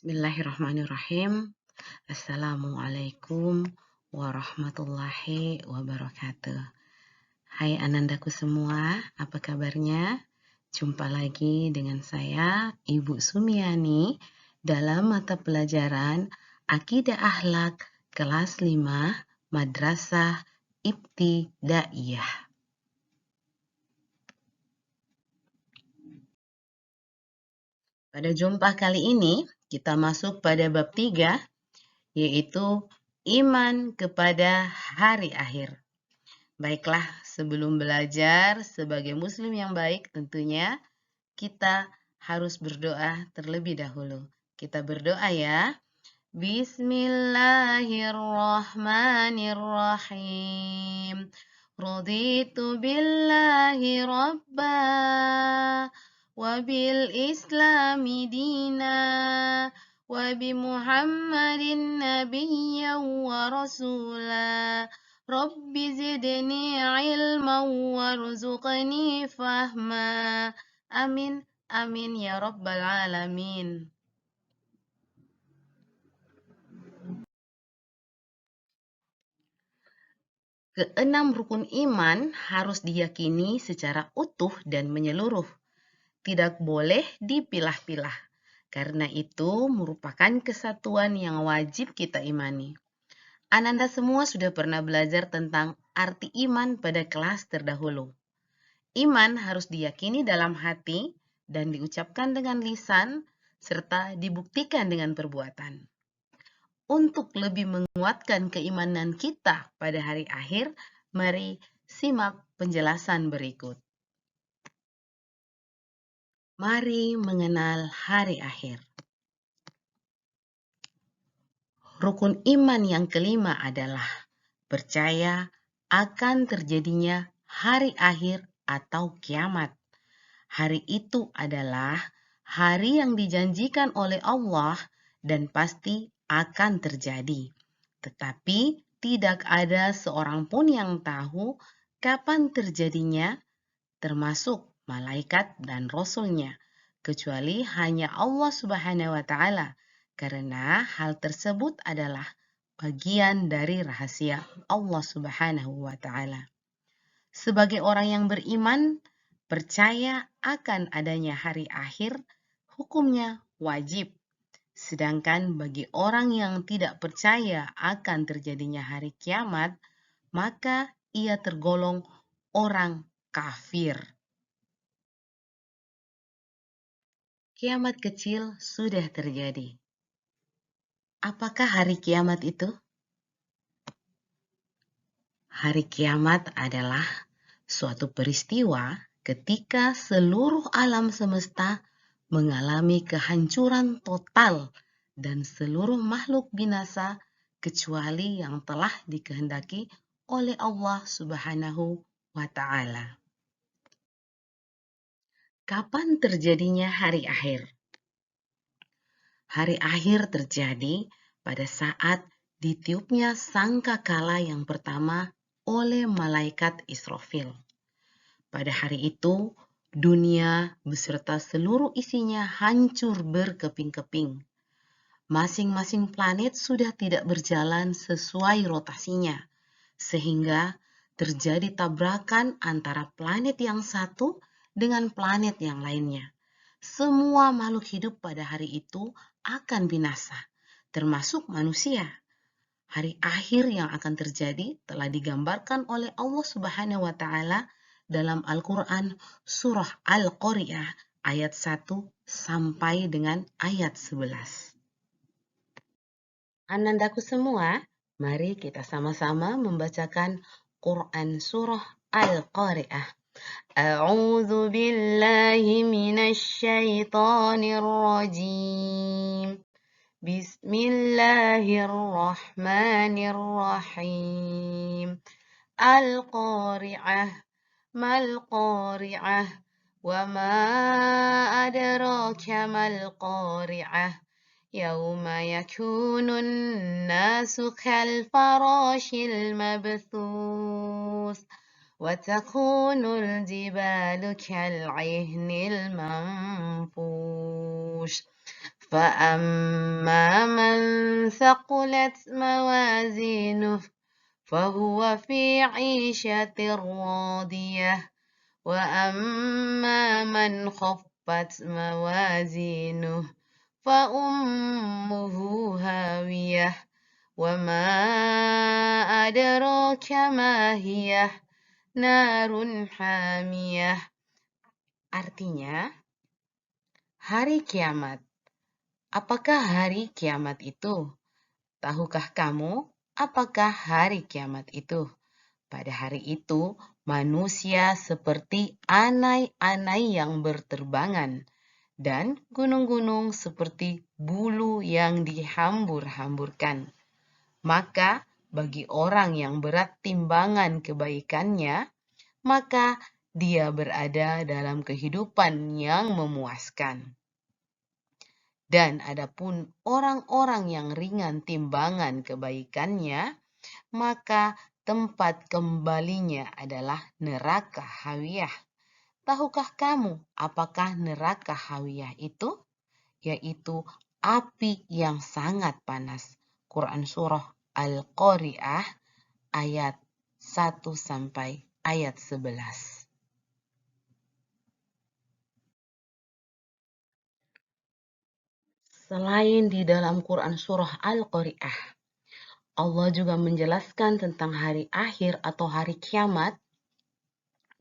Bismillahirrahmanirrahim. Assalamualaikum warahmatullahi wabarakatuh. Hai anandaku semua, apa kabarnya? Jumpa lagi dengan saya, Ibu Sumiani, dalam mata pelajaran Akidah Akhlak kelas 5 Madrasah Ibtidaiyah. Pada jumpa kali ini, kita masuk pada bab 3, yaitu iman kepada hari akhir. Baiklah, sebelum belajar sebagai muslim yang baik, tentunya kita harus berdoa terlebih dahulu. Kita berdoa ya. Bismillahirrahmanirrahim. Raditu billahi rabba wa bil islami dina wa bi Muhammadin nabiyyan wa rasula. Rabbi zidni ilman warzuqni fahma. Amin, amin ya rabbal alamin. Keenam rukun iman harus diyakini secara utuh dan menyeluruh. Tidak boleh dipilah-pilah. Karena itu merupakan kesatuan yang wajib kita imani. Ananda semua sudah pernah belajar tentang arti iman pada kelas terdahulu. Iman harus diyakini dalam hati dan diucapkan dengan lisan serta dibuktikan dengan perbuatan. Untuk lebih menguatkan keimanan kita pada hari akhir, mari simak penjelasan berikut. Mari mengenal hari akhir. Rukun iman yang kelima adalah percaya akan terjadinya hari akhir atau kiamat. Hari itu adalah hari yang dijanjikan oleh Allah dan pasti akan terjadi. Tetapi tidak ada seorang pun yang tahu kapan terjadinya, termasuk malaikat dan rasulnya, kecuali hanya Allah Subhanahu wa Ta'ala, karena hal tersebut adalah bagian dari rahasia Allah Subhanahu wa Ta'ala. Sebagai orang yang beriman, percaya akan adanya hari akhir, hukumnya wajib. Sedangkan bagi orang yang tidak percaya akan terjadinya hari kiamat, maka ia tergolong orang kafir. Kiamat kecil sudah terjadi. Apakah hari kiamat itu? Hari kiamat adalah suatu peristiwa ketika seluruh alam semesta mengalami kehancuran total dan seluruh makhluk binasa kecuali yang telah dikehendaki oleh Allah Subhanahu wa Ta'ala. Kapan terjadinya hari akhir? Hari akhir terjadi pada saat ditiupnya sangkakala yang pertama oleh malaikat Israfil. Pada hari itu, dunia beserta seluruh isinya hancur berkeping-keping. Masing-masing planet sudah tidak berjalan sesuai rotasinya, sehingga terjadi tabrakan antara planet yang satu dengan planet yang lainnya. Semua makhluk hidup pada hari itu akan binasa, termasuk manusia. Hari akhir yang akan terjadi telah digambarkan oleh Allah Subhanahu wa Ta'ala dalam Al-Quran Surah Al-Qari'ah ayat 1 sampai dengan ayat 11. Anandaku semua, mari kita sama-sama membacakan Quran Surah Al-Qari'ah. A'udzu billahi minasy syaithanir rajim. Bismillahirrahmanirrahim. Al-Qari'ah, mal-Qari'ah, wa ma adraka mal-Qari'ah. Yawma yakunun nasu kal-farashil mabthus. وتكون الجبال كالعهن المنفوش فأما من ثقلت موازينه فهو في عيشة راضية وأما من خفت موازينه فأمه هاوية وما أدراك ما هي نار حامية. Artinya, hari kiamat. Apakah hari kiamat itu? Tahukah kamu apakah hari kiamat itu? Pada hari itu, manusia seperti anai-anai yang berterbangan, dan gunung-gunung seperti bulu yang dihambur-hamburkan. Maka, bagi orang yang berat timbangan kebaikannya, maka dia berada dalam kehidupan yang memuaskan. Dan adapun orang-orang yang ringan timbangan kebaikannya, maka tempat kembalinya adalah neraka hawiyah. Tahukah kamu apakah neraka hawiyah itu? Yaitu api yang sangat panas. Quran Surah Al-Qari'ah ayat 1 sampai ayat 11. Selain di dalam Quran Surah Al-Qari'ah, Allah juga menjelaskan tentang hari akhir atau hari kiamat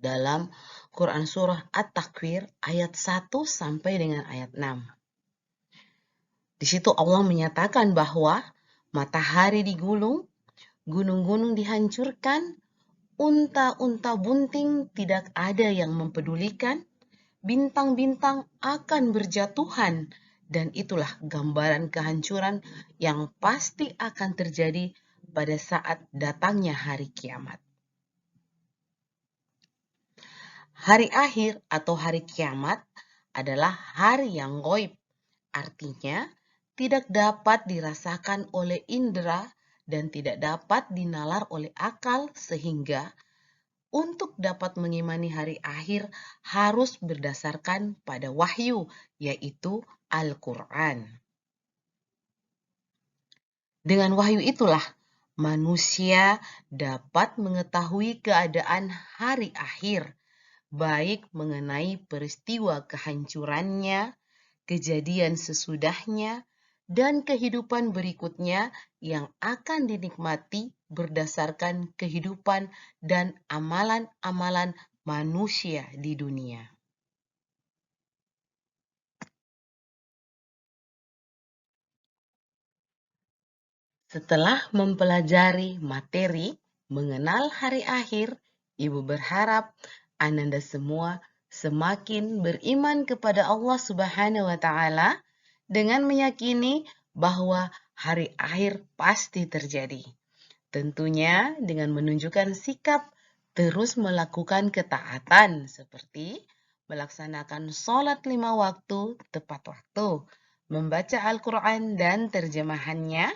dalam Quran Surah At-Takwir ayat 1 sampai dengan ayat 6. Di situ Allah menyatakan bahwa matahari digulung, gunung-gunung dihancurkan, unta-unta bunting tidak ada yang mempedulikan, bintang-bintang akan berjatuhan, dan itulah gambaran kehancuran yang pasti akan terjadi pada saat datangnya hari kiamat. Hari akhir atau hari kiamat adalah hari yang gaib, artinya tidak dapat dirasakan oleh indera dan tidak dapat dinalar oleh akal, sehingga untuk dapat mengimani hari akhir harus berdasarkan pada wahyu, yaitu Al-Quran. Dengan wahyu itulah manusia dapat mengetahui keadaan hari akhir, baik mengenai peristiwa kehancurannya, kejadian sesudahnya, dan kehidupan berikutnya yang akan dinikmati berdasarkan kehidupan dan amalan-amalan manusia di dunia. Setelah mempelajari materi mengenal hari akhir, Ibu berharap Ananda semua semakin beriman kepada Allah Subhanahu wa Ta'ala dengan meyakini bahwa hari akhir pasti terjadi. Tentunya dengan menunjukkan sikap terus melakukan ketaatan seperti melaksanakan sholat 5 waktu tepat waktu, membaca Al-Quran dan terjemahannya,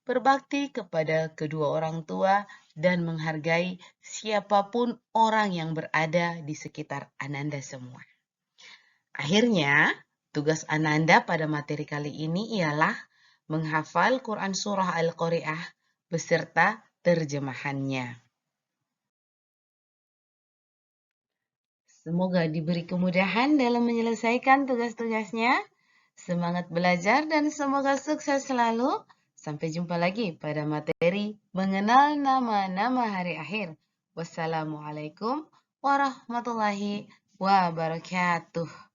berbakti kepada kedua orang tua, dan menghargai siapapun orang yang berada di sekitar Ananda semua. Akhirnya, tugas Ananda pada materi kali ini ialah menghafal Quran Surah Al-Qari'ah beserta terjemahannya. Semoga diberi kemudahan dalam menyelesaikan tugas-tugasnya. Semangat belajar dan semoga sukses selalu. Sampai jumpa lagi pada materi mengenal nama-nama hari akhir. Wassalamualaikum warahmatullahi wabarakatuh.